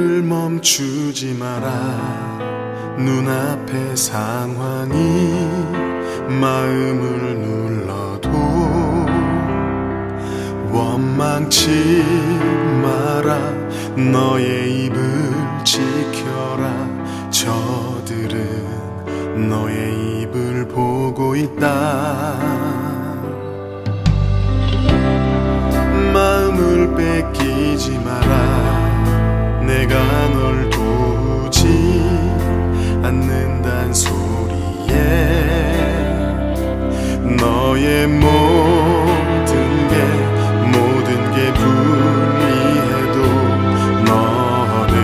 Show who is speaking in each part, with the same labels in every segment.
Speaker 1: 마음을 멈추지 마라. 눈앞의 상황이 마음을 눌러도 원망치 마라. 너의 입을 지켜라. 저들은 너의 입을 보고 있다. 마음을 뺏기지 마라. 내가 널 도우지 않는단 소리에 너의 모든 게 불리해도 너는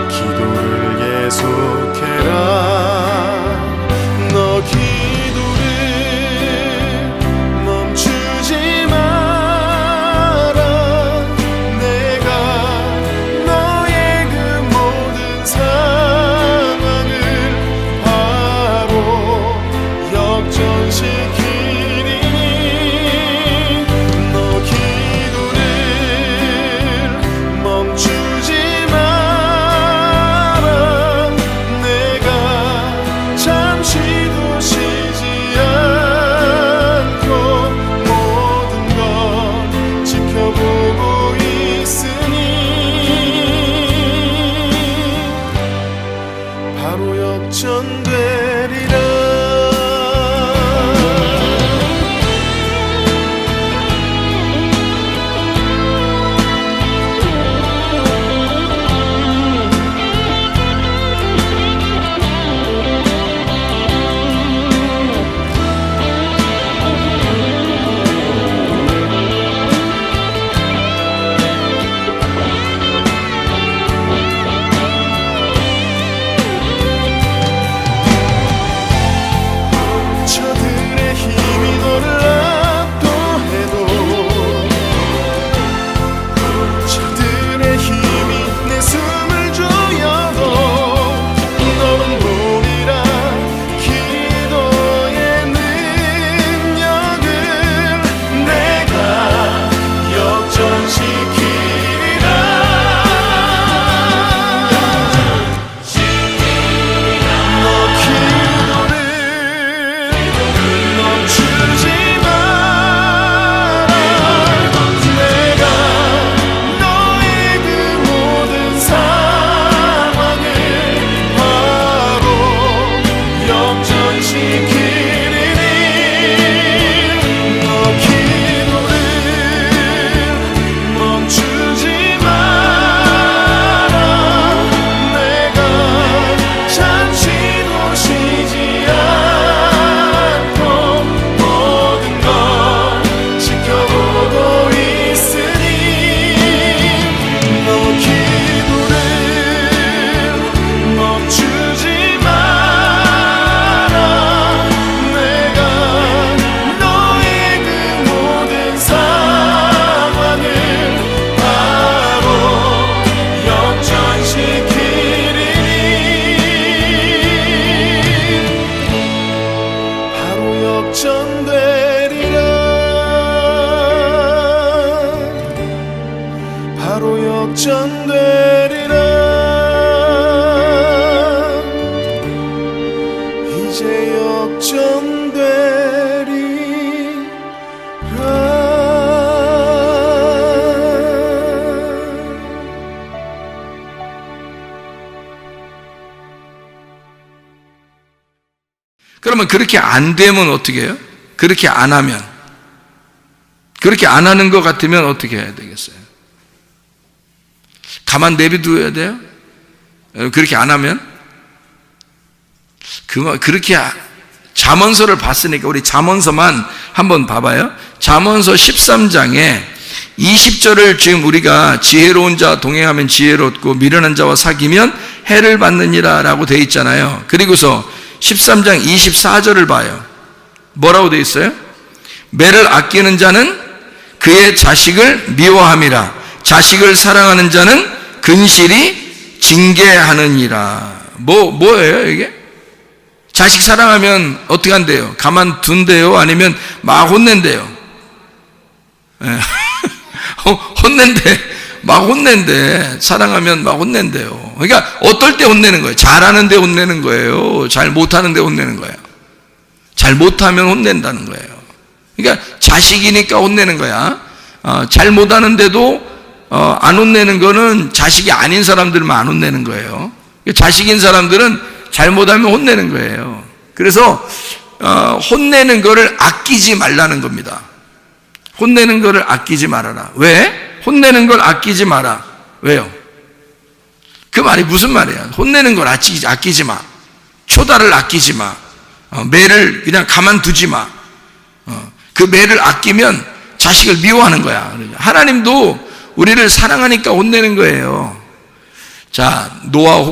Speaker 1: 기도를 계속해라. 너 기도를 멈추지 마라. 내가 너의 그 모든 상황을 바로 역전시키리니 너 기도를 멈추지 마라. 내가 잠시도 쉬지 않고 모든 걸 지켜보고 있으니 바로 역전되리라. 저들의 힘이 너를 압도해도 저들의 힘이 내 숨을 조여도 너는 보리라. 기도의 능력을 내가 역전시키리라. 너 기도를 멈추지 마라. 내가 너의 그 모든 상황을 바로 역전시키리니 너 기도를 멈추지 마라. 내가 잠시도 쉬지 않고 모든 걸 지켜보고 있으니 너 기도를 멈추지 마라. 내가 너의 그 모든 상황을 바로 역전시키리니 바로 역전되리라. 바로 역전되리라. 이제
Speaker 2: 그러면 그렇게 안 되면 어떻게 해요? 그렇게 안 하면, 그렇게 안 하는 것 같으면 어떻게 해야 되겠어요? 가만 내비둬야 돼요? 그렇게 안 하면? 그렇게 잠언서를 봤으니까 우리 잠언서만 한번 봐봐요. 잠언서 13장에 20절을 지금 우리가 지혜로운 자와 동행하면 지혜롭고 미련한 자와 사귀면 해를 받느니라 라고 되어 있잖아요. 그리고서 13장 24절을 봐요. 뭐라고 되어 있어요? 매를 아끼는 자는 그의 자식을 미워함이라. 자식을 사랑하는 자는 근실이 징계하느니라. 뭐예요 이게? 자식 사랑하면 어떻게 한대요? 가만둔대요? 아니면 막 혼낸대요? 혼낸대. 막 혼낸대. 사랑하면 막 혼낸대요. 그러니까 어떨 때 혼내는 거예요? 잘하는데 혼내는 거예요? 잘 못하는데 혼내는 거예요? 잘 못하면 혼낸다는 거예요. 그러니까 자식이니까 혼내는 거야. 잘 못하는데도 안 혼내는 거는 자식이 아닌 사람들만 안 혼내는 거예요. 자식인 사람들은 잘못하면 혼내는 거예요. 그래서 혼내는 거를 아끼지 말라는 겁니다. 혼내는 거를 아끼지 말아라. 왜? 혼내는 걸 아끼지 마라. 왜요? 그 말이 무슨 말이야? 혼내는 걸 아끼지 마. 초다를 아끼지 마. 매를 그냥 가만두지 마. 그 매를 아끼면 자식을 미워하는 거야. 하나님도 우리를 사랑하니까 혼내는 거예요. 자, 노아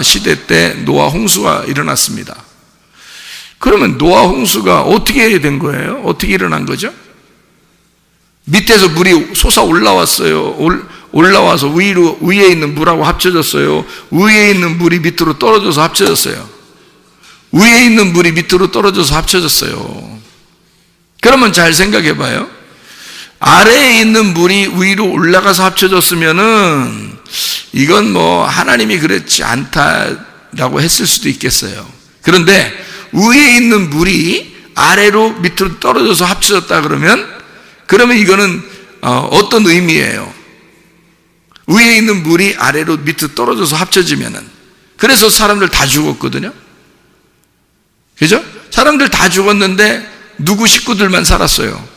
Speaker 2: 시대 때 노아 홍수가 일어났습니다. 그러면 노아 홍수가 어떻게 된 거예요? 어떻게 일어난 거죠? 밑에서 물이 솟아 올라왔어요. 올라와서 위에 있는 물하고 합쳐졌어요. 위에 있는 물이 밑으로 떨어져서 합쳐졌어요. 위에 있는 물이 밑으로 떨어져서 합쳐졌어요. 그러면 잘 생각해 봐요. 아래에 있는 물이 위로 올라가서 합쳐졌으면은 이건 뭐 하나님이 그렇지 않다라고 했을 수도 있겠어요. 그런데 위에 있는 물이 아래로 밑으로 떨어져서 합쳐졌다 그러면 이거는 어떤 의미예요? 위에 있는 물이 아래로 밑으로 떨어져서 합쳐지면은, 그래서 사람들 다 죽었거든요. 그죠? 사람들 다 죽었는데 누구 식구들만 살았어요?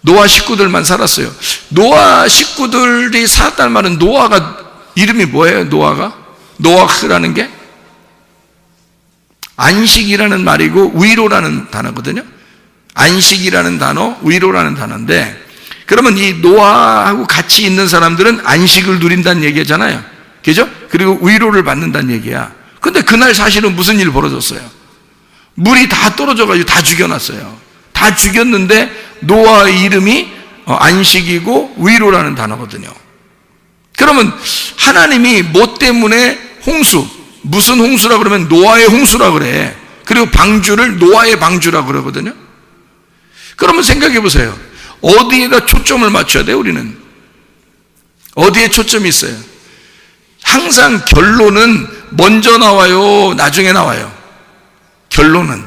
Speaker 2: 노아 식구들만 살았어요. 노아 식구들이 살았다는 말은 노아가 이름이 뭐예요? 노아흐라는 게 안식이라는 말이고 위로라는 단어거든요. 안식이라는 단어, 위로라는 단어인데, 그러면 이 노아하고 같이 있는 사람들은 안식을 누린다는 얘기잖아요. 그죠? 그리고 위로를 받는다는 얘기야. 근데 그날 사실은 무슨 일이 벌어졌어요? 물이 다 떨어져가지고 다 죽여놨어요. 다 죽였는데 노아의 이름이 안식이고 위로라는 단어거든요. 그러면 하나님이 뭐 때문에 무슨 홍수라 그러면 노아의 홍수라 그래. 그리고 방주를 노아의 방주라 그러거든요. 그러면 생각해 보세요. 어디에다 초점을 맞춰야 돼요, 우리는? 어디에 초점이 있어요? 항상 결론은 먼저 나와요, 나중에 나와요? 결론은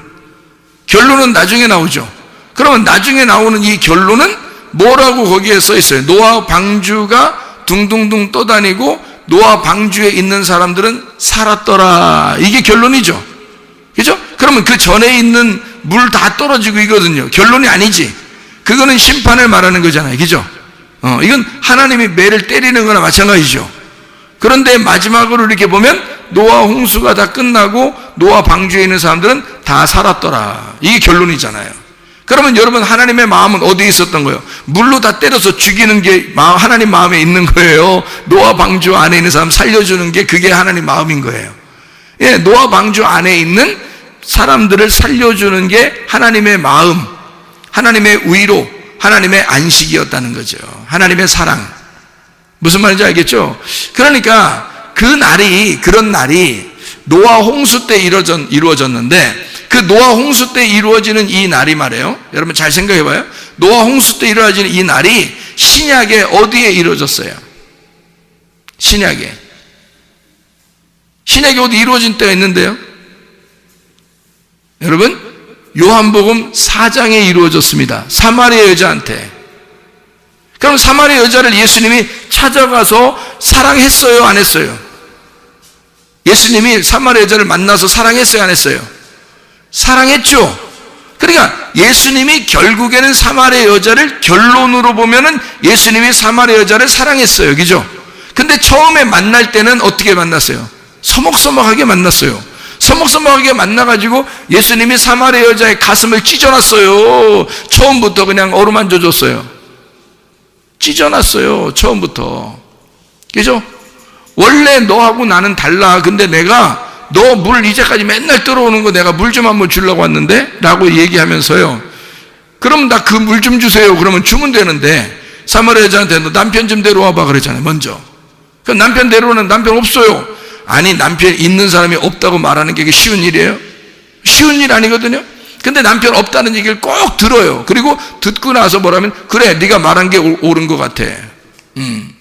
Speaker 2: 나중에 나오죠. 그러면 나중에 나오는 이 결론은 뭐라고 거기에 써 있어요? 노아 방주가 둥둥둥 떠다니고 노아 방주에 있는 사람들은 살았더라. 이게 결론이죠. 그죠? 그러면 그 전에 있는 물 다 떨어지고 이거든요. 결론이 아니지. 그거는 심판을 말하는 거잖아요. 그죠? 이건 하나님이 매를 때리는 거나 마찬가지죠. 그런데 마지막으로 이렇게 보면 노아 홍수가 다 끝나고 노아 방주에 있는 사람들은 다 살았더라. 이게 결론이잖아요. 그러면 여러분, 하나님의 마음은 어디에 있었던 거예요? 물로 다 때려서 죽이는 게 하나님 마음에 있는 거예요. 노아 방주 안에 있는 사람 살려주는 게 그게 하나님 마음인 거예요. 예, 노아 방주 안에 있는 사람들을 살려주는 게 하나님의 마음, 하나님의 위로, 하나님의 안식이었다는 거죠. 하나님의 사랑. 무슨 말인지 알겠죠? 그러니까 그런 날이 노아 홍수 때 이루어졌는데, 그 노아 홍수 때 이루어지는 이 날이 말이에요. 여러분 잘 생각해 봐요. 노아 홍수 때 이루어지는 이 날이 신약에 어디에 이루어졌어요? 신약에 어디 이루어진 때가 있는데요. 여러분, 요한복음 4장에 이루어졌습니다. 사마리아 여자한테. 그럼 사마리아 여자를 예수님이 찾아가서 사랑했어요, 안 했어요? 예수님이 사마리아 여자를 만나서 사랑했어요, 안 했어요? 사랑했죠. 그러니까 예수님이 결국에는 사마리아 여자를, 결론으로 보면은 예수님이 사마리아 여자를 사랑했어요. 그죠? 근데 처음에 만날 때는 어떻게 만났어요? 서먹서먹하게 만났어요. 서먹서먹하게 만나가지고 예수님이 사마리아 여자의 가슴을 찢어놨어요. 처음부터 그냥 어루만져 줬어요. 찢어놨어요, 처음부터. 그죠? 원래 너하고 나는 달라. 근데 내가 너 물 이제까지 맨날 들어오는 거 내가 물 좀 한번 주려고 왔는데? 라고 얘기하면서요. 그럼 나 그 물 좀 주세요. 그러면 주면 되는데, 사마리아 여자한테 너 남편 좀 데려와봐 그랬잖아요, 먼저. 그럼 남편 데려오는 남편 없어요. 아니, 남편 있는 사람이 없다고 말하는 게 쉬운 일이에요? 쉬운 일 아니거든요? 근데 남편 없다는 얘기를 꼭 들어요. 그리고 듣고 나서 뭐라면, 그래, 네가 말한 게 옳은 것 같아.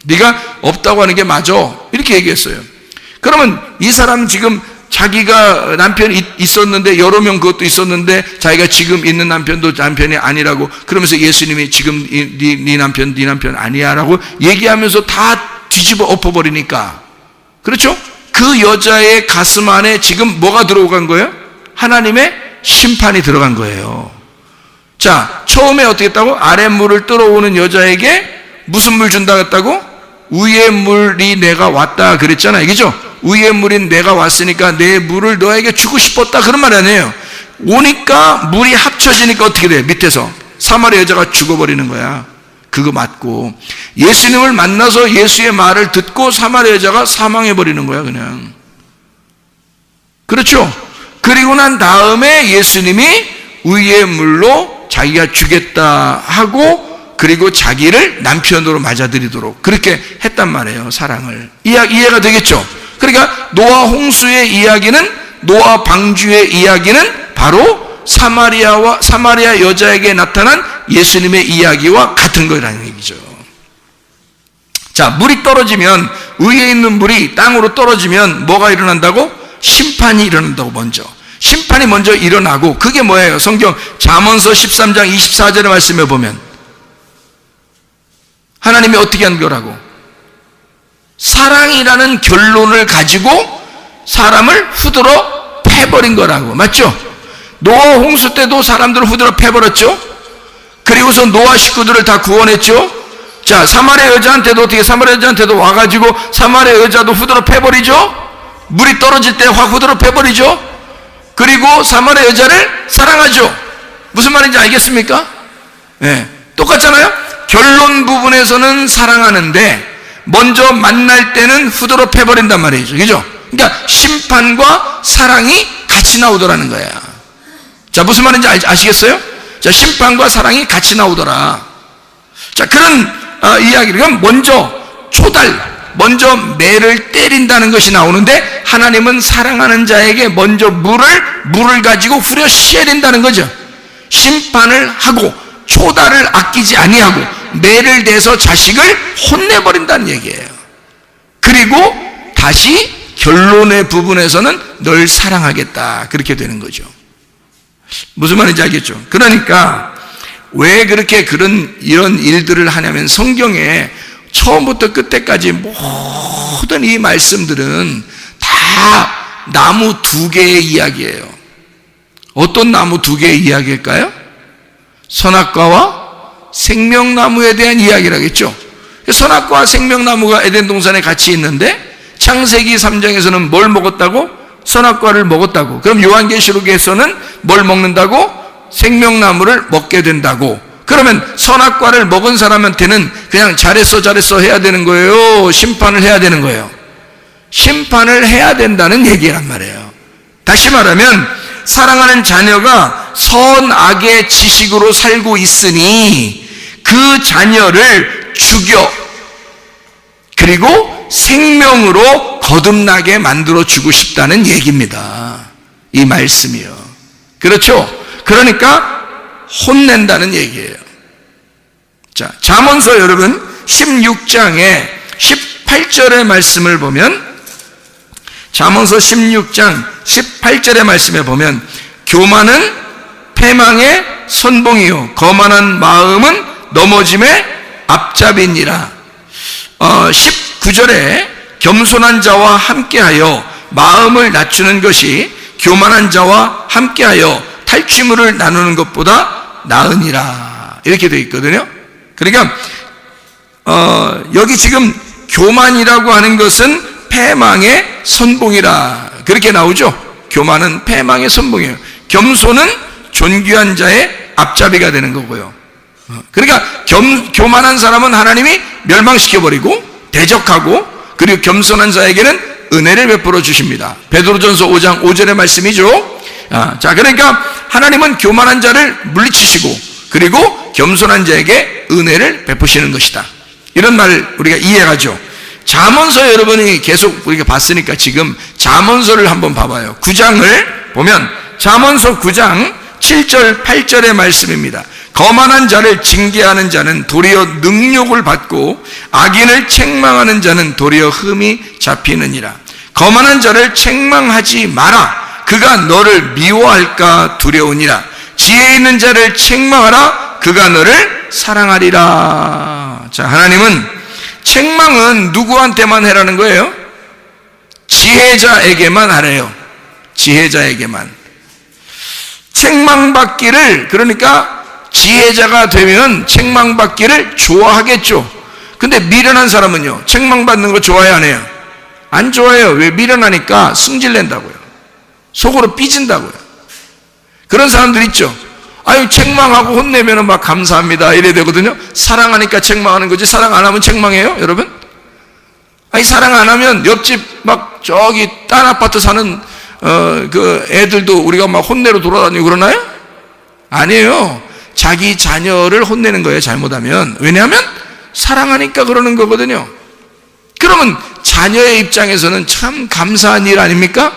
Speaker 2: 네가 없다고 하는 게 맞아. 이렇게 얘기했어요. 그러면 이 사람 지금 자기가 남편이 있었는데, 여러 명 그것도 있었는데, 자기가 지금 있는 남편도 남편이 아니라고, 그러면서 예수님이 지금 네 남편 아니야 라고 얘기하면서 다 뒤집어 엎어버리니까, 그렇죠? 그 여자의 가슴 안에 지금 뭐가 들어간 거예요? 하나님의 심판이 들어간 거예요. 자, 처음에 어떻게 했다고? 아랫물을 떨어오는 여자에게 무슨 물 준다 했다고? 위의 물이 내가 왔다 그랬잖아요. 그죠? 위의 물인 내가 왔으니까 내 물을 너에게 주고 싶었다, 그런 말 아니에요. 오니까 물이 합쳐지니까 어떻게 돼? 밑에서 사마리아 여자가 죽어버리는 거야. 그거 맞고, 예수님을 만나서 예수의 말을 듣고 사마리아 여자가 사망해버리는 거야, 그냥. 그렇죠? 그리고 난 다음에 예수님이 위의 물로 자기가 주겠다 하고, 그리고 자기를 남편으로 맞아들이도록 그렇게 했단 말이에요. 사랑을. 이해가 되겠죠? 그러니까 노아 홍수의 이야기는, 노아 방주의 이야기는 바로 사마리아 여자에게 나타난 예수님의 이야기와 같은 거라는 얘기죠. 자, 물이 떨어지면, 위에 있는 물이 땅으로 떨어지면 뭐가 일어난다고? 심판이 일어난다고. 먼저 심판이 먼저 일어나고, 그게 뭐예요? 성경 잠언서 13장 24절의 말씀에 보면 하나님이 어떻게 한 거라고? 사랑이라는 결론을 가지고 사람을 후드러 패버린 거라고. 맞죠? 노아 홍수 때도 사람들을 후드러 패버렸죠? 그리고서 노아 식구들을 다 구원했죠? 자, 사마리아 여자한테도 어떻게, 사마리아 여자한테도 와가지고 사마리아 여자도 후드러 패버리죠? 물이 떨어질 때 확 후드러 패버리죠? 그리고 사마리아 여자를 사랑하죠? 무슨 말인지 알겠습니까? 네, 똑같잖아요? 결론 부분에서는 사랑하는데 먼저 만날 때는 후드러 패버린단 말이죠. 그죠? 그러니까 심판과 사랑이 같이 나오더라는 거야. 자, 무슨 말인지 아시겠어요? 자, 심판과 사랑이 같이 나오더라. 자, 그런 이야기를, 그럼 먼저 먼저 매를 때린다는 것이 나오는데, 하나님은 사랑하는 자에게 먼저 물을 가지고 후려씌워야 된다는 거죠. 심판을 하고 초달을 아끼지 아니하고 매를 대서 자식을 혼내버린다는 얘기예요. 그리고 다시 결론의 부분에서는 널 사랑하겠다, 그렇게 되는 거죠. 무슨 말인지 알겠죠? 그러니까 왜 그렇게 이런 일들을 하냐면, 성경에 처음부터 끝까지 모든 이 말씀들은 다 나무 두 개의 이야기예요. 어떤 나무 두 개의 이야기일까요? 선악과와 생명나무에 대한 이야기라겠죠. 선악과와 생명나무가 에덴 동산에 같이 있는데, 창세기 3장에서는 뭘 먹었다고? 선악과를 먹었다고. 그럼 요한계시록에서는 뭘 먹는다고? 생명나무를 먹게 된다고. 그러면 선악과를 먹은 사람한테는 그냥 잘했어 해야 되는 거예요? 심판을 해야 되는 거예요? 심판을 해야 된다는 얘기란 말이에요. 다시 말하면 사랑하는 자녀가 선악의 지식으로 살고 있으니 그 자녀를 죽여, 그리고 생명으로 거듭나게 만들어주고 싶다는 얘기입니다. 이 말씀이요. 그렇죠? 그러니까 혼낸다는 얘기예요. 자, 잠언서 여러분 16장에 18절의 말씀을 보면, 잠언서 16장 18절의 말씀에 보면, 교만은 패망의 선봉이요 거만한 마음은 넘어짐의 앞잡이니라. 19절에 겸손한 자와 함께하여 마음을 낮추는 것이 교만한 자와 함께하여 탈취물을 나누는 것보다 나으니라, 이렇게 되어 있거든요. 그러니까 여기 지금 교만이라고 하는 것은 패망의 선봉이라, 그렇게 나오죠. 교만은 패망의 선봉이에요. 겸손은 존귀한 자의 앞잡이가 되는 거고요. 그러니까 교만한 사람은 하나님이 멸망시켜버리고 대적하고, 그리고 겸손한 자에게는 은혜를 베풀어 주십니다. 베드로전서 5장 5절의 말씀이죠. 자, 그러니까 하나님은 교만한 자를 물리치시고, 그리고 겸손한 자에게 은혜를 베푸시는 것이다, 이런 말 우리가 이해하죠. 잠언서 여러분이 계속 우리가 봤으니까 지금 잠언서를 한번 봐봐요. 9장을 보면, 잠언서 9장 7절 8절의 말씀입니다. 거만한 자를 징계하는 자는 도리어 능욕을 받고 악인을 책망하는 자는 도리어 흠이 잡히느니라. 거만한 자를 책망하지 마라. 그가 너를 미워할까 두려우니라. 지혜 있는 자를 책망하라. 그가 너를 사랑하리라. 자, 하나님은 책망은 누구한테만 해라는 거예요? 지혜자에게만 하래요. 지혜자에게만. 책망받기를, 그러니까 지혜자가 되면 책망받기를 좋아하겠죠. 근데 미련한 사람은요, 책망받는 거 좋아해요, 안 해요? 안 좋아해요. 왜? 미련하니까 승질낸다고요. 속으로 삐진다고요. 그런 사람들 있죠. 아유, 책망하고 혼내면 막 감사합니다 이래야 되거든요. 사랑하니까 책망하는 거지, 사랑 안 하면 책망해요, 여러분? 아니, 사랑 안 하면 옆집 막 저기 딴 아파트 사는 그 애들도 우리가 막 혼내러 돌아다니고 그러나요? 아니에요. 자기 자녀를 혼내는 거예요, 잘못하면. 왜냐하면 사랑하니까 그러는 거거든요. 그러면 자녀의 입장에서는 참 감사한 일 아닙니까?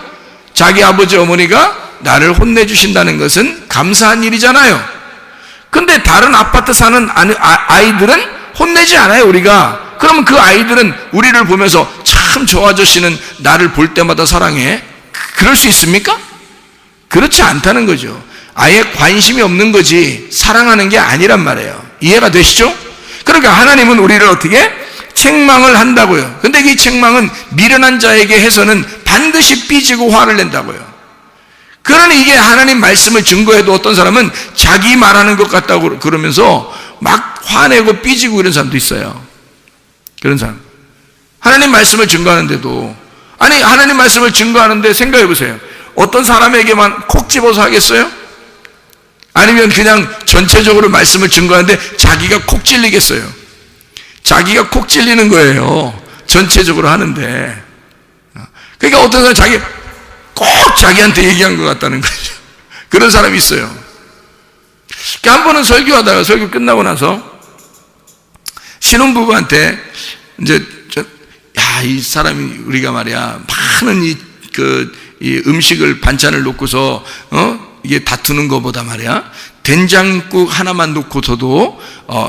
Speaker 2: 자기 아버지 어머니가 나를 혼내주신다는 것은 감사한 일이잖아요. 근데 다른 아파트 사는 아이들은 혼내지 않아요, 우리가. 그러면 그 아이들은 우리를 보면서 참 저 아저씨는 나를 볼 때마다 사랑해. 그럴 수 있습니까? 그렇지 않다는 거죠. 아예 관심이 없는 거지 사랑하는 게 아니란 말이에요. 이해가 되시죠? 그러니까 하나님은 우리를 어떻게? 책망을 한다고요. 근데 이 책망은 미련한 자에게 해서는 반드시 삐지고 화를 낸다고요. 그러니 이게 하나님 말씀을 증거해도 어떤 사람은 자기 말하는 것 같다고 그러면서 막 화내고 삐지고 이런 사람도 있어요. 그런 사람. 하나님 말씀을 증거하는데도, 아니, 하나님 말씀을 증거하는데 생각해 보세요. 어떤 사람에게만 콕 집어서 하겠어요? 아니면 그냥 전체적으로 말씀을 증거하는데 자기가 콕 찔리겠어요? 자기가 콕 찔리는 거예요. 전체적으로 하는데. 그러니까 어떤 사람은 자기 꼭 자기한테 얘기한 것 같다는 거죠. 그런 사람이 있어요. 그러니까 한 번은 설교하다가 설교 끝나고 나서 신혼부부한테 이제 이 사람이 우리가 말이야 많은 이 음식을 반찬을 놓고서 이게 다투는 것보다 말이야 된장국 하나만 놓고서도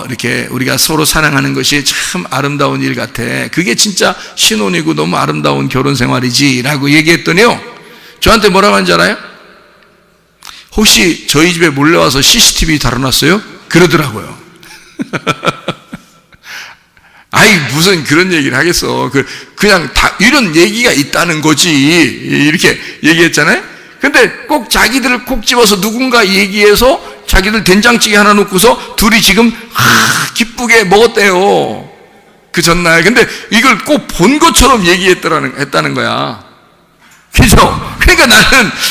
Speaker 2: 이렇게 우리가 서로 사랑하는 것이 참 아름다운 일 같아. 그게 진짜 신혼이고 너무 아름다운 결혼 생활이지라고 얘기했더니요, 저한테 뭐라고 하는지 알아요? 혹시 저희 집에 몰래 와서 CCTV 달아놨어요? 그러더라고요. 아이, 무슨 그런 얘기를 하겠어. 그냥 다 이런 얘기가 있다는 거지. 이렇게 얘기했잖아요. 근데 꼭 자기들을 콕 집어서 누군가 얘기해서 자기들 된장찌개 하나 놓고서 둘이 지금 기쁘게 먹었대요. 그 전날. 근데 이걸 꼭 본 것처럼 했다는 거야. 그죠? 그러니까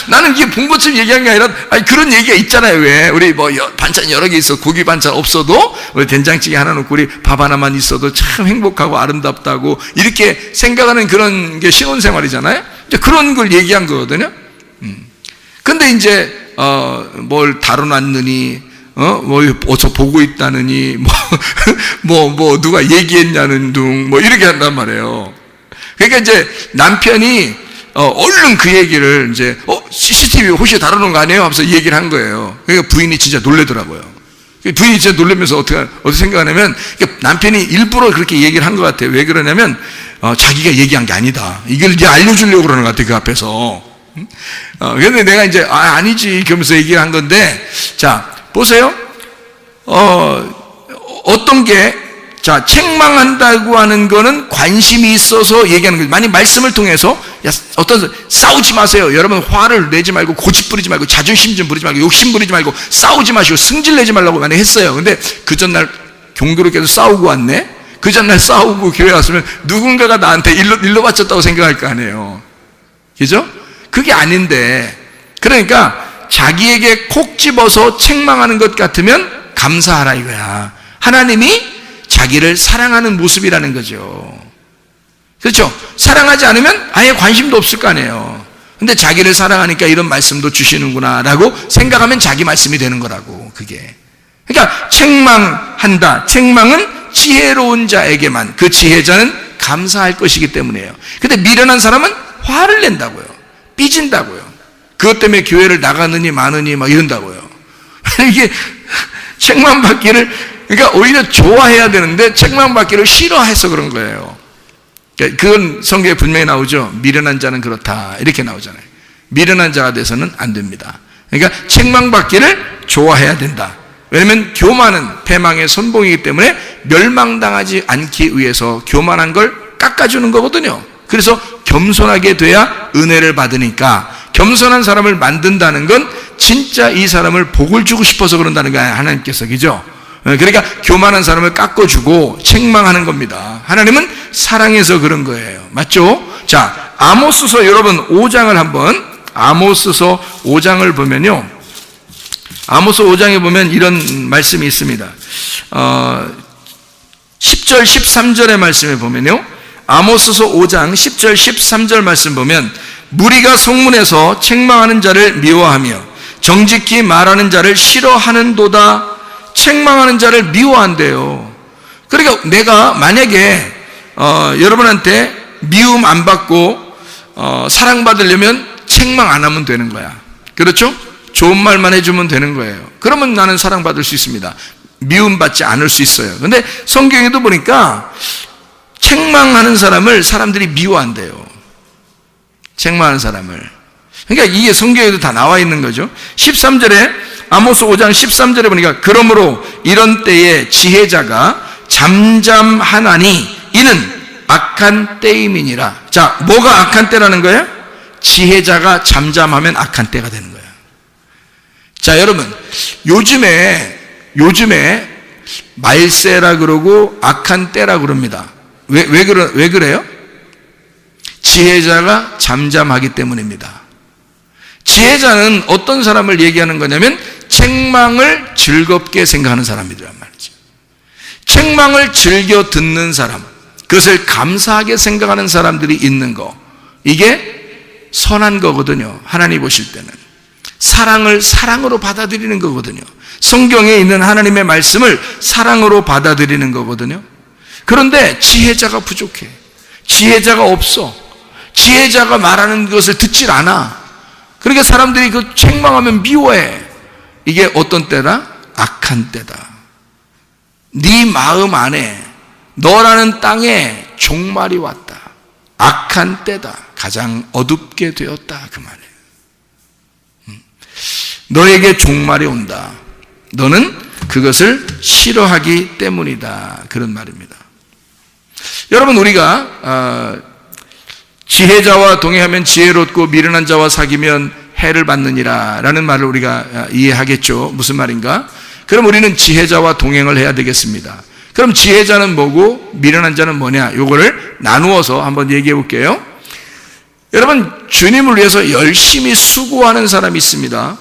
Speaker 2: 나는 이게 본 것처럼 얘기한 게 아니라, 아니, 그런 얘기가 있잖아요. 왜? 우리 반찬 여러 개 있어. 고기 반찬 없어도, 우리 된장찌개 하나 놓고 우리 밥 하나만 있어도 참 행복하고 아름답다고, 이렇게 생각하는 그런 게 신혼생활이잖아요? 이제 그런 걸 얘기한 거거든요? 근데 이제, 뭘 다뤄놨느니, 어서 보고 있다느니, 누가 얘기했냐는 둥, 이렇게 한단 말이에요. 그러니까 이제 남편이, 얼른 그 얘기를 이제, CCTV 혹시 다루는 거 아니에요? 하면서 얘기를 한 거예요. 그러니까 부인이 진짜 놀래더라고요. 부인이 진짜 놀라면서 어떻게 생각하냐면, 남편이 일부러 그렇게 얘기를 한 것 같아요. 왜 그러냐면, 자기가 얘기한 게 아니다. 이걸 이제 알려주려고 그러는 것 같아요. 그 앞에서. 근데 내가 이제, 아니지. 그러면서 얘기를 한 건데, 자, 보세요. 어떤 게, 자, 책망한다고 하는 거는 관심이 있어서 얘기하는 거죠. 만약 말씀을 통해서, 싸우지 마세요. 여러분, 화를 내지 말고, 고집 부리지 말고, 자존심 좀 부리지 말고, 욕심 부리지 말고, 싸우지 마시고, 승질 내지 말라고 만약 했어요. 근데 그 전날 종교롭게도 싸우고 왔네? 그 전날 싸우고 교회 왔으면 누군가가 나한테 일러 바쳤다고 생각할 거 아니에요. 그죠? 그게 아닌데, 그러니까 자기에게 콕 집어서 책망하는 것 같으면 감사하라 이거야. 하나님이 자기를 사랑하는 모습이라는 거죠. 그렇죠? 사랑하지 않으면 아예 관심도 없을 거 아니에요. 근데 자기를 사랑하니까 이런 말씀도 주시는구나 라고 생각하면 자기 말씀이 되는 거라고, 그게. 그러니까 책망한다. 책망은 지혜로운 자에게만, 그 지혜자는 감사할 것이기 때문이에요. 근데 미련한 사람은 화를 낸다고요. 삐진다고요. 그것 때문에 교회를 나가느니 마느니 막 이런다고요. 이게 책망받기를, 그러니까 오히려 좋아해야 되는데 책망받기를 싫어해서 그런 거예요. 그건 성경에 분명히 나오죠. 미련한 자는 그렇다, 이렇게 나오잖아요. 미련한 자가 돼서는 안 됩니다. 그러니까 책망받기를 좋아해야 된다. 왜냐하면 교만은 패망의 선봉이기 때문에 멸망당하지 않기 위해서 교만한 걸 깎아주는 거거든요. 그래서 겸손하게 돼야 은혜를 받으니까, 겸손한 사람을 만든다는 건 진짜 이 사람을 복을 주고 싶어서 그런다는 거예요, 하나님께서. 그죠? 그러니까 교만한 사람을 깎아주고 책망하는 겁니다. 하나님은 사랑해서 그런 거예요. 맞죠? 자, 아모스서 여러분 5장을 한번, 아모스서 5장을 보면요, 아모스 5장에 보면 이런 말씀이 있습니다. 10절 13절의 말씀에 보면요, 아모스서 5장 10절 13절 말씀 보면, 무리가 성문에서 책망하는 자를 미워하며 정직히 말하는 자를 싫어하는도다. 책망하는 자를 미워한대요. 그러니까 내가 만약에 여러분한테 미움 안 받고 사랑받으려면 책망 안 하면 되는 거야. 그렇죠? 좋은 말만 해주면 되는 거예요. 그러면 나는 사랑받을 수 있습니다. 미움받지 않을 수 있어요. 근데 성경에도 보니까 책망하는 사람을 사람들이 미워한대요. 책망하는 사람을. 그러니까 이게 성경에도 다 나와 있는 거죠. 13절에, 아모스 5장 13절에 보니까, 그러므로 이런 때에 지혜자가 잠잠하나니 이는 악한 때임이니라. 자, 뭐가 악한 때라는 거예요? 지혜자가 잠잠하면 악한 때가 되는 거예요. 자, 여러분, 요즘에 말세라 그러고 악한 때라 그럽니다. 왜 그래요? 지혜자가 잠잠하기 때문입니다. 지혜자는 어떤 사람을 얘기하는 거냐면 책망을 즐겁게 생각하는 사람이란 말이죠. 책망을 즐겨 듣는 사람, 그것을 감사하게 생각하는 사람들이 있는 거, 이게 선한 거거든요. 하나님 보실 때는 사랑을 사랑으로 받아들이는 거거든요. 성경에 있는 하나님의 말씀을 사랑으로 받아들이는 거거든요. 그런데 지혜자가 부족해. 지혜자가 없어. 지혜자가 말하는 것을 듣질 않아. 그러니까 사람들이 그 책망하면 미워해. 이게 어떤 때다? 악한 때다. 네 마음 안에, 너라는 땅에 종말이 왔다. 악한 때다. 가장 어둡게 되었다, 그 말이에요. 너에게 종말이 온다. 너는 그것을 싫어하기 때문이다, 그런 말입니다. 여러분, 우리가 지혜자와 동행하면 지혜롭고 미련한 자와 사귀면 해를 받느니라 라는 말을 우리가 이해하겠죠. 무슨 말인가? 그럼 우리는 지혜자와 동행을 해야 되겠습니다. 그럼 지혜자는 뭐고 미련한 자는 뭐냐? 요거를 나누어서 한번 얘기해 볼게요. 여러분, 주님을 위해서 열심히 수고하는 사람이 있습니다.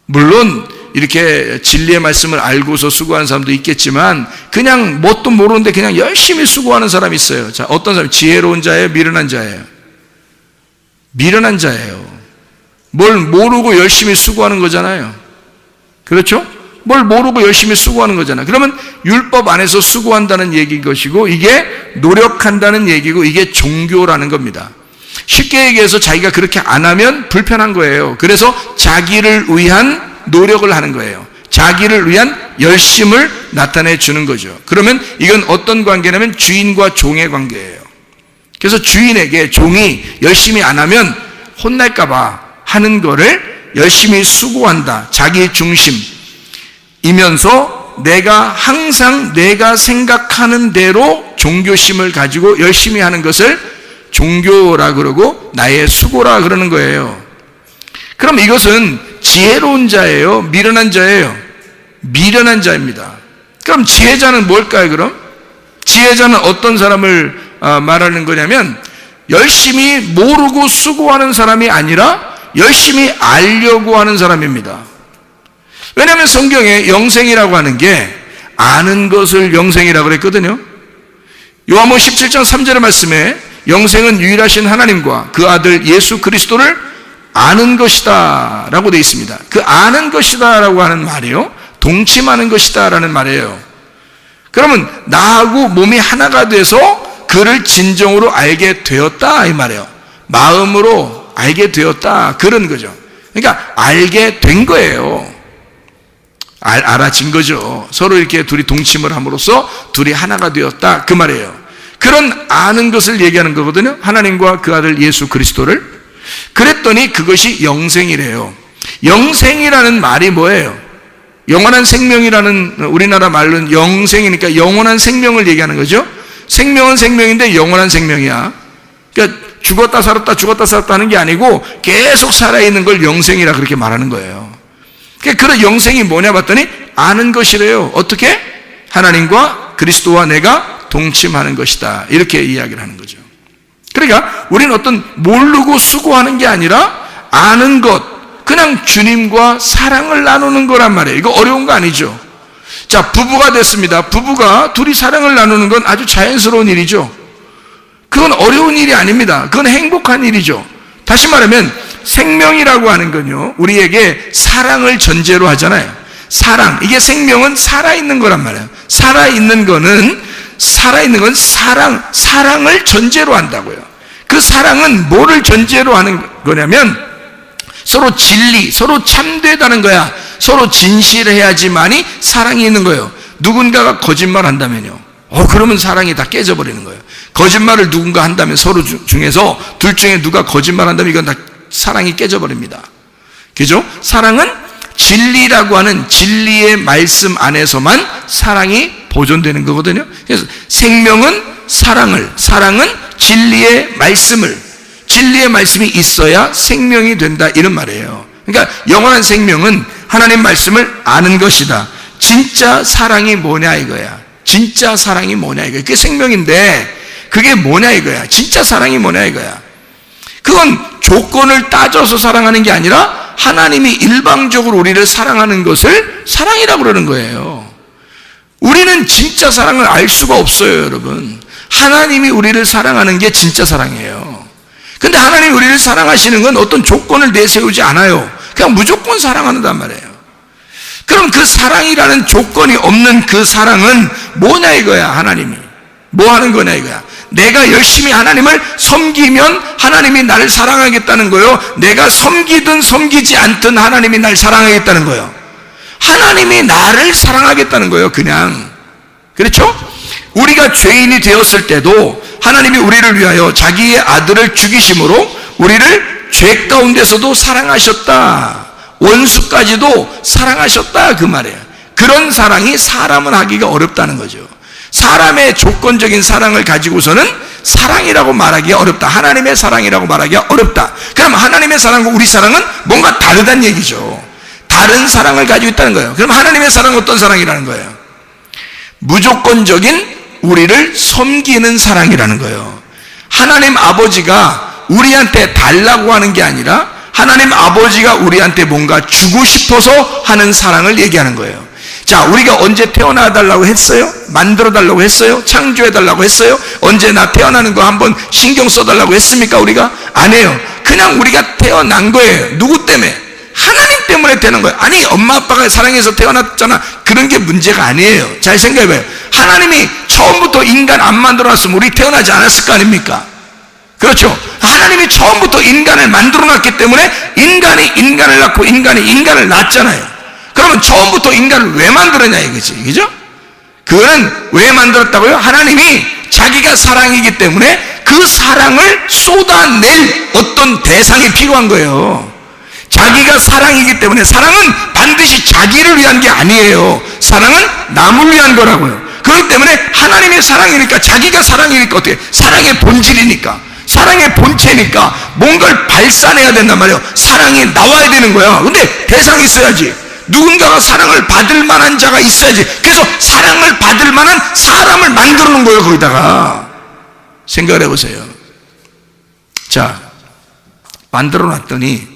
Speaker 2: 물론 이렇게 진리의 말씀을 알고서 수고하는 사람도 있겠지만 그냥 뭣도 모르는데 그냥 열심히 수고하는 사람이 있어요. 자, 어떤 사람이 지혜로운 자예요? 미련한 자예요? 미련한 자예요. 뭘 모르고 열심히 수고하는 거잖아요. 그렇죠? 뭘 모르고 열심히 수고하는 거잖아요. 그러면 율법 안에서 수고한다는 얘기인 것이고, 이게 노력한다는 얘기고, 이게 종교라는 겁니다. 쉽게 얘기해서 자기가 그렇게 안 하면 불편한 거예요. 그래서 자기를 위한 노력을 하는 거예요. 자기를 위한 열심을 나타내 주는 거죠. 그러면 이건 어떤 관계냐면 주인과 종의 관계예요. 그래서 주인에게 종이 열심히 안 하면 혼날까 봐 하는 거를 열심히 수고한다. 자기 중심이면서 내가 항상 내가 생각하는 대로 종교심을 가지고 열심히 하는 것을 종교라 그러고 나의 수고라 그러는 거예요. 그럼 이것은 지혜로운 자예요? 미련한 자예요? 미련한 자입니다. 그럼 지혜자는 뭘까요, 그럼? 지혜자는 어떤 사람을 말하는 거냐면 열심히 모르고 수고하는 사람이 아니라 열심히 알려고 하는 사람입니다. 왜냐하면 성경에 영생이라고 하는 게 아는 것을 영생이라고 그랬거든요. 요한복음 17장 3절의 말씀에 영생은 유일하신 하나님과 그 아들 예수 그리스도를 아는 것이다 라고 되어 있습니다. 그 아는 것이다 라고 하는 말이요, 동침하는 것이다 라는 말이에요. 그러면 나하고 몸이 하나가 돼서 그를 진정으로 알게 되었다 이 말이에요. 마음으로 알게 되었다, 그런 거죠. 그러니까 알게 된 거예요. 알아진 거죠. 서로 이렇게 둘이 동침을 함으로써 둘이 하나가 되었다, 그 말이에요. 그런 아는 것을 얘기하는 거거든요. 하나님과 그 아들 예수 그리스도를. 그랬더니 그것이 영생이래요. 영생이라는 말이 뭐예요? 영원한 생명이라는, 우리나라 말로는 영생이니까 영원한 생명을 얘기하는 거죠. 생명은 생명인데 영원한 생명이야. 그러니까 죽었다 살았다 죽었다 살았다 하는 게 아니고 계속 살아있는 걸 영생이라 그렇게 말하는 거예요. 그러니까 그런 영생이 뭐냐 봤더니 아는 것이래요. 어떻게? 하나님과 그리스도와 내가 동침하는 것이다, 이렇게 이야기를 하는 거죠. 그러니까 우리는 어떤 모르고 수고하는 게 아니라 아는 것, 그냥 주님과 사랑을 나누는 거란 말이에요. 이거 어려운 거 아니죠. 자, 부부가 됐습니다. 부부가 둘이 사랑을 나누는 건 아주 자연스러운 일이죠. 그건 어려운 일이 아닙니다. 그건 행복한 일이죠. 다시 말하면 생명이라고 하는 건요, 우리에게 사랑을 전제로 하잖아요. 사랑, 이게 생명은 살아있는 거란 말이에요. 살아있는 건 사랑을 전제로 한다고요. 그 사랑은 뭐를 전제로 하는 거냐면 서로 진리, 서로 참되다는 거야. 서로 진실해야지만이 사랑이 있는 거예요. 누군가가 거짓말 한다면요, 그러면 사랑이 다 깨져버리는 거예요. 거짓말을 누군가 한다면 서로 중에서 둘 중에 누가 거짓말 한다면 이건 다 사랑이 깨져버립니다. 그죠? 사랑은 진리라고 하는 진리의 말씀 안에서만 사랑이 보존되는 거거든요. 그래서 생명은 사랑은 진리의 말씀이 있어야 생명이 된다, 이런 말이에요. 그러니까 영원한 생명은 하나님 말씀을 아는 것이다. 진짜 사랑이 뭐냐 이거야. 진짜 사랑이 뭐냐 이거야. 그게 생명인데 그게 뭐냐 이거야. 진짜 사랑이 뭐냐 이거야. 그건 조건을 따져서 사랑하는 게 아니라 하나님이 일방적으로 우리를 사랑하는 것을 사랑이라고 그러는 거예요. 우리는 진짜 사랑을 알 수가 없어요, 여러분. 하나님이 우리를 사랑하는 게 진짜 사랑이에요. 근데 하나님이 우리를 사랑하시는 건 어떤 조건을 내세우지 않아요. 그냥 무조건 사랑한단 말이에요. 그럼 그 사랑이라는 조건이 없는 그 사랑은 뭐냐 이거야. 하나님이 뭐 하는 거냐 이거야. 내가 열심히 하나님을 섬기면 하나님이 나를 사랑하겠다는 거예요. 내가 섬기든 섬기지 않든 하나님이 나를 사랑하겠다는 거예요. 하나님이 나를 사랑하겠다는 거예요. 그냥. 그렇죠? 우리가 죄인이 되었을 때도 하나님이 우리를 위하여 자기의 아들을 죽이심으로 우리를 죄 가운데서도 사랑하셨다. 원수까지도 사랑하셨다, 그 말이에요. 그런 사랑이 사람은 하기가 어렵다는 거죠. 사람의 조건적인 사랑을 가지고서는 사랑이라고 말하기가 어렵다. 하나님의 사랑이라고 말하기가 어렵다. 그럼 하나님의 사랑과 우리 사랑은 뭔가 다르다는 얘기죠. 다른 사랑을 가지고 있다는 거예요. 그럼 하나님의 사랑은 어떤 사랑이라는 거예요? 무조건적인 우리를 섬기는 사랑이라는 거예요. 하나님 아버지가 우리한테 달라고 하는 게 아니라 하나님 아버지가 우리한테 뭔가 주고 싶어서 하는 사랑을 얘기하는 거예요. 자, 우리가 언제 태어나 달라고 했어요? 만들어 달라고 했어요? 창조해 달라고 했어요? 언제 나 태어나는 거 한번 신경 써 달라고 했습니까? 우리가? 안 해요. 그냥 우리가 태어난 거예요. 누구 때문에? 하나님 때문에 태어난 거예요. 아니, 엄마 아빠가 사랑해서 태어났잖아. 그런 게 문제가 아니에요. 잘 생각해봐요. 하나님이 처음부터 인간 안 만들어놨으면 우리 태어나지 않았을 거 아닙니까? 그렇죠? 하나님이 처음부터 인간을 만들어놨기 때문에 인간이 인간을 낳고 인간이 인간을 낳았잖아요. 그러면 처음부터 인간을 왜 만들었냐 이거지, 그죠? 그거는 왜 만들었다고요? 하나님이 자기가 사랑이기 때문에 그 사랑을 쏟아낼 어떤 대상이 필요한 거예요. 자기가 사랑이기 때문에 사랑은 반드시 자기를 위한 게 아니에요. 사랑은 남을 위한 거라고요. 그렇기 때문에 하나님의 사랑이니까, 자기가 사랑이니까 어떻게? 사랑의 본질이니까, 사랑의 본체니까 뭔가를 발산해야 된단 말이에요. 사랑이 나와야 되는 거야. 근데 대상이 있어야지. 누군가가 사랑을 받을 만한 자가 있어야지. 그래서 사랑을 받을 만한 사람을 만들어 놓은 거예요. 거기다가 생각을 해보세요. 자, 만들어 놨더니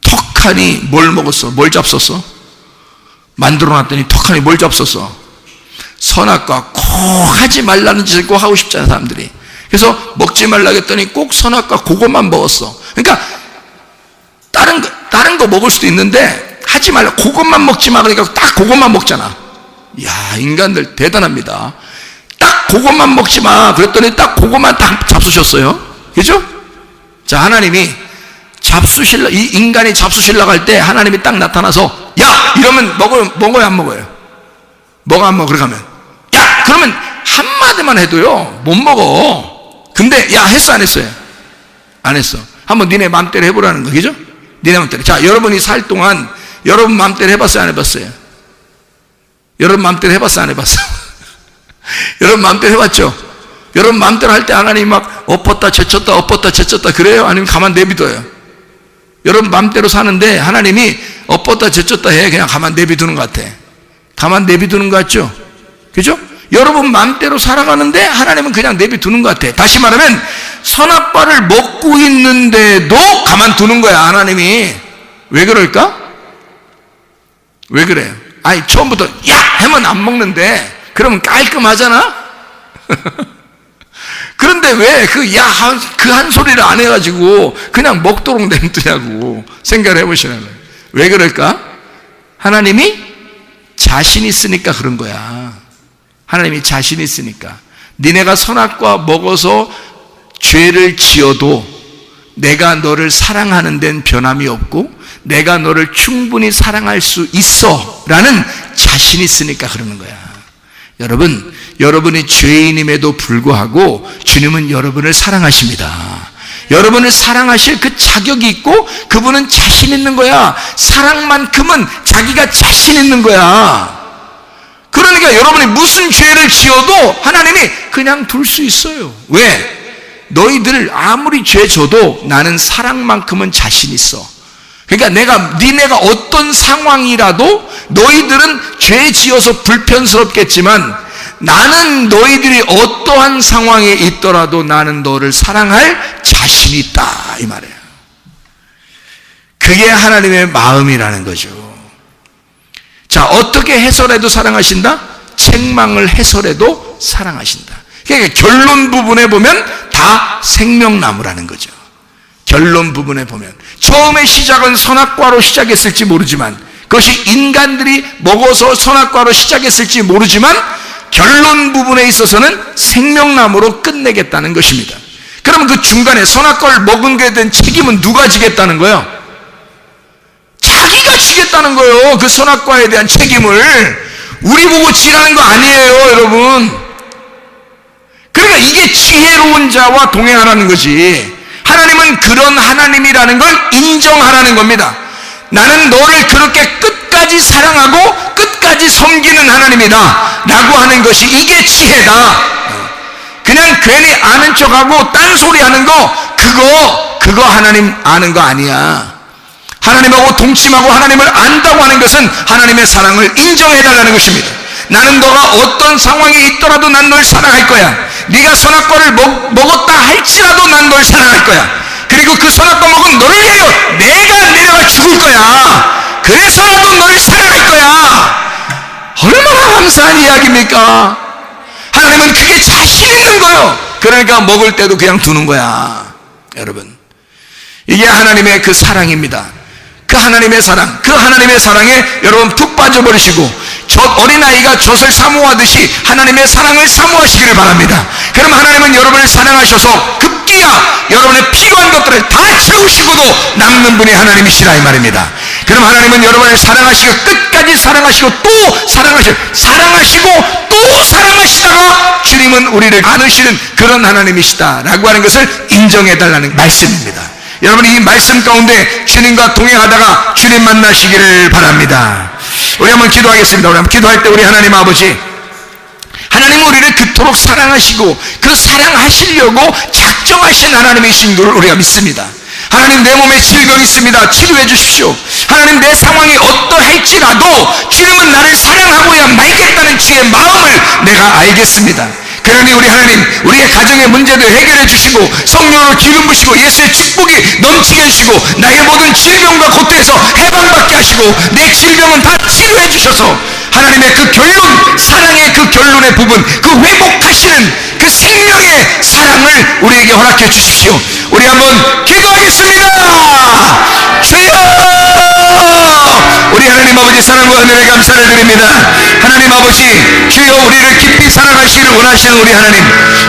Speaker 2: 턱하니 뭘 먹었어? 뭘 잡섰어? 만들어 놨더니 턱하니 뭘 잡섰어? 선악과 꼭 하지 말라는 짓을 꼭 하고 싶잖아요, 사람들이. 그래서 먹지 말라고 했더니 꼭 선악과 그것만 먹었어. 그러니까 다른 거 먹을 수도 있는데 하지 말라, 그것만 먹지 마. 그러니까 딱 그것만 먹잖아. 이야, 인간들 대단합니다. 딱 그것만 먹지 마. 그랬더니 딱 그것만 딱 잡수셨어요. 그죠? 자, 하나님이 잡수실라, 이 인간이 잡수실라 할 때 하나님이 딱 나타나서 야! 이러면 먹어요, 안 먹어요? 먹어, 안 먹어? 그렇게 하면 야! 그러면 한마디만 해도요 못 먹어. 근데 야, 했어, 안 했어요? 안 했어. 한번 니네 맘대로 해보라는 거, 그죠? 니네 맘대로. 자, 여러분이 살 동안 여러분 맘대로 해봤어요, 안 해봤어요? 여러분 맘대로 해봤어, 안 해봤어? 여러분 맘대로 해봤죠? 여러분 맘대로 할 때 하나님 막 엎었다 제쳤다 엎었다 제쳤다 그래요? 아니면 가만 내비둬요? 여러분 맘대로 사는데 하나님이 엎었다 제쳤다 해 그냥 가만 내비두는 것 같아. 가만 내비두는 것 같죠? 그죠? 여러분 맘대로 살아가는데 하나님은 그냥 내비두는 것 같아. 다시 말하면 선악과를 먹고 있는데도 가만두는 거야, 하나님이. 왜 그럴까? 왜 그래요? 아니, 처음부터 야! 하면 안 먹는데 그러면 깔끔하잖아? 그런데 왜 그 한 소리를 안 해가지고 그냥 먹도록 냅두냐고 생각을 해보시는 거예요. 왜 그럴까? 하나님이 자신 있으니까 그런 거야. 하나님이 자신 있으니까. 니네가 선악과 먹어서 죄를 지어도 내가 너를 사랑하는 데는 변함이 없고 내가 너를 충분히 사랑할 수 있어 라는 자신이 있으니까 그러는 거야. 여러분, 여러분이 죄인임에도 불구하고 주님은 여러분을 사랑하십니다. 여러분을 사랑하실 그 자격이 있고 그분은 자신 있는 거야. 사랑만큼은 자기가 자신 있는 거야. 그러니까 여러분이 무슨 죄를 지어도 하나님이 그냥 둘 수 있어요. 왜? 너희들 아무리 죄 져도 나는 사랑만큼은 자신 있어. 그러니까 니네가 어떤 상황이라도 너희들은 죄 지어서 불편스럽겠지만 나는 너희들이 어떠한 상황에 있더라도 나는 너를 사랑할 자신이 있다, 이 말이에요. 그게 하나님의 마음이라는 거죠. 자, 어떻게 해설해도 사랑하신다? 책망을 해설해도 사랑하신다. 그러니까 결론 부분에 보면 다 생명나무라는 거죠. 결론 부분에 보면 처음에 시작은 선악과로 시작했을지 모르지만 그것이 인간들이 먹어서 선악과로 시작했을지 모르지만 결론 부분에 있어서는 생명나무로 끝내겠다는 것입니다. 그러면 그 중간에 선악과를 먹은 것에 대한 책임은 누가 지겠다는 거예요? 자기가 지겠다는 거예요. 그 선악과에 대한 책임을 우리 보고 지라는 거 아니에요, 여러분. 그러니까 이게 지혜로운 자와 동행하라는 거지. 하나님은 그런 하나님이라는 걸 인정하라는 겁니다. 나는 너를 그렇게 끝까지 사랑하고 끝까지 섬기는 하나님이다 라고 하는 것이 이게 지혜다. 그냥 괜히 아는 척하고 딴소리 하는 거 그거 하나님 아는 거 아니야. 하나님하고 동침하고 하나님을 안다고 하는 것은 하나님의 사랑을 인정해달라는 것입니다. 나는 너가 어떤 상황에 있더라도 난 널 사랑할 거야. 네가 선악과를 먹었다 할지라도 난 널 사랑할 거야. 그리고 그 선악과 먹은 너를 위하여 내가 내려가 죽을 거야. 그래서라도 널 사랑할 거야. 얼마나 감사한 이야기입니까? 하나님은 그게 자신 있는 거예요. 그러니까 먹을 때도 그냥 두는 거야. 여러분, 이게 하나님의 그 사랑입니다. 그 하나님의 사랑, 그 하나님의 사랑에 여러분 푹 빠져버리시고 어린아이가 젖을 사모하듯이 하나님의 사랑을 사모하시기를 바랍니다. 그럼 하나님은 여러분을 사랑하셔서 급기야 여러분의 필요한 것들을 다 채우시고도 남는 분이 하나님이시라 이 말입니다. 그럼 하나님은 여러분을 사랑하시고 끝까지 사랑하시고 또 사랑하시고 또 사랑하시다가 주님은 우리를 안으시는 그런 하나님이시다 라고 하는 것을 인정해달라는 말씀입니다. 여러분, 이 말씀 가운데 주님과 동행하다가 주님 만나시기를 바랍니다. 우리 한번 기도하겠습니다. 우리 한번 기도할 때 우리 하나님 아버지, 하나님은 우리를 그토록 사랑하시고 그 사랑하시려고 작정하신 하나님이신 걸 우리가 믿습니다. 하나님, 내 몸에 질병이 있습니다. 치료해 주십시오. 하나님, 내 상황이 어떠할지라도 주님은 나를 사랑하고야 말겠다는 주의 마음을 내가 알겠습니다. 그러니 우리 하나님, 우리의 가정의 문제도 해결해 주시고 성령으로 기름 부시고 예수의 축복이 넘치게 해주시고 나의 모든 질병과 고통에서 해방받게 하시고 내 질병은 다 치료해 주셔서 하나님의 그 결론, 사랑의 그 결론의 부분, 그 회복하시는 그 생명의 사랑을 우리에게 허락해 주십시오. 우리 한번 기도하겠습니다. 주여! 우리 하나님 아버지, 사랑과 은혜에 감사를 드립니다. 하나님 아버지, 주여, 우리를 깊이 사랑하시기를 원하시는 우리 하나님,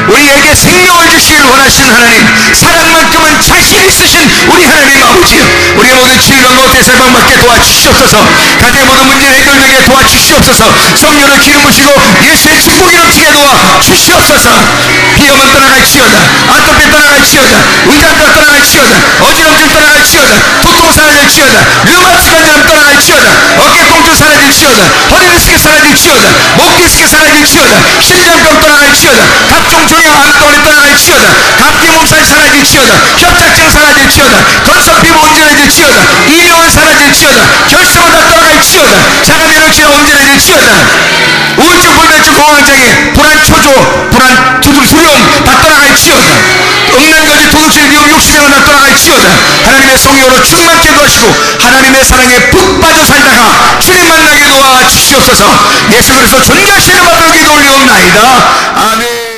Speaker 2: 우리에게 생명을 주시기를 원하시는 하나님, 사랑만큼은 자신 있으신 우리 하나님 아버지, 우리 모든 질병 가운데 해방받게 도와주시옵소서. 가정의 모든 문제 해결되게 도와주시옵소서. 성령을 기름 부시고 예수의 축복이 넘치게 도와주시옵소서. 비염은 떠나갈지어다, 아토피 떠나갈지어다, 의장병 떠나갈지어다, 어지럼증 떠나갈지어다, 두통 사라질지어다, 류마티스 관절염 떠나갈지어다, 어깨 통증 사라질지어다, 허리 디스크 사라질지어다, 목 디스크 사라질지어다, 심장병 떠나갈지어다, 각종 종양 암덩어리 떠나갈지어다, 감기 몸살 사라질지어다, 협착증 사라질지어다, 건성 피부 온전해질지어다, 이명은 사라질지어다, 혈성은 다 떠나갈지어다, 자가면역질환 온전해질지어다, 우울증, 불면증, 공황장애, 불안, 초조, 불안, 두려움 다 떠나갈지어다, 음란거지, 도둑질, 미움, 욕심행은 다 떠나갈지어다. 하나님의 성령으로 충만케 도와시고 하나님의 사랑에 푹 빠져 살다가 주님 만나게 도와주시옵소서. 예수 그리스도 존귀하신 이름 앞에 기도 올리옵나이다. 아멘.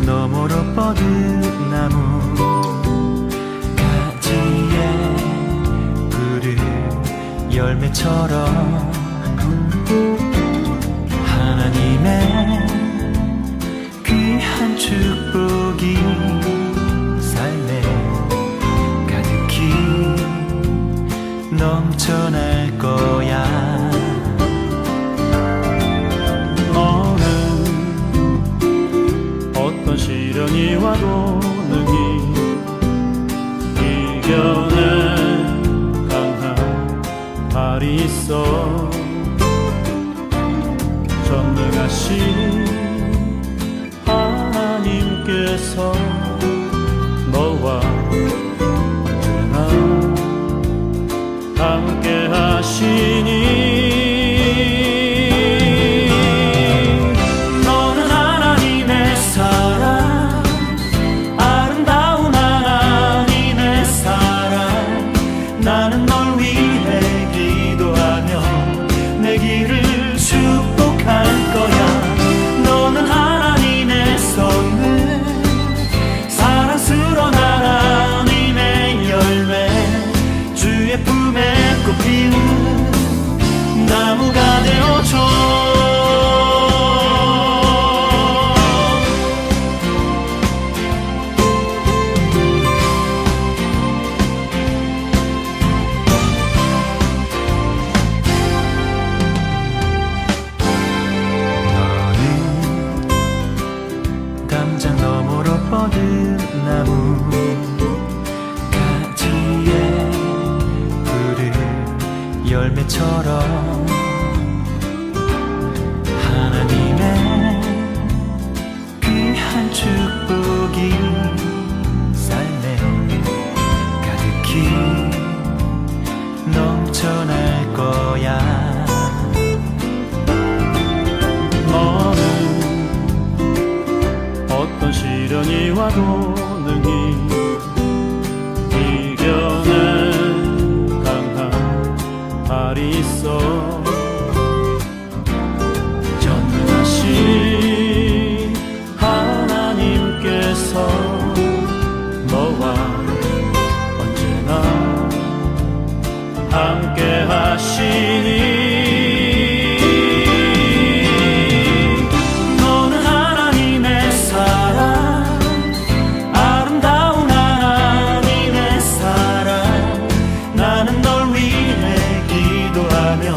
Speaker 3: 너머로 뻗은 나무 가지에 푸른 열매처럼 하나님의 귀한 축복이 삶에 가득히 넘쳐날 거야. 시련이 와도 능히 이겨낸 강한 발이 있어. 전능하신 하나님께서 너와 언제나 함께 하시니 나무가 되어줘. 너는 담장 너머로 뻗은 나무 가지에 푸른 열매처럼 하나님의 귀한 축복이 삶에 가득히 넘쳐날 거야. 너는 어떤 시련이 와도 능히 이겨낸 강한 발이 있어. 전능하신 하나님께서 너와 언제나 함께 하시니 너는 하나님의 사랑, 아름다운 하나님의 사랑. 나는 널 위해 기도하며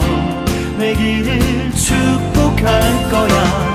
Speaker 3: 내 길을 축복할 거야.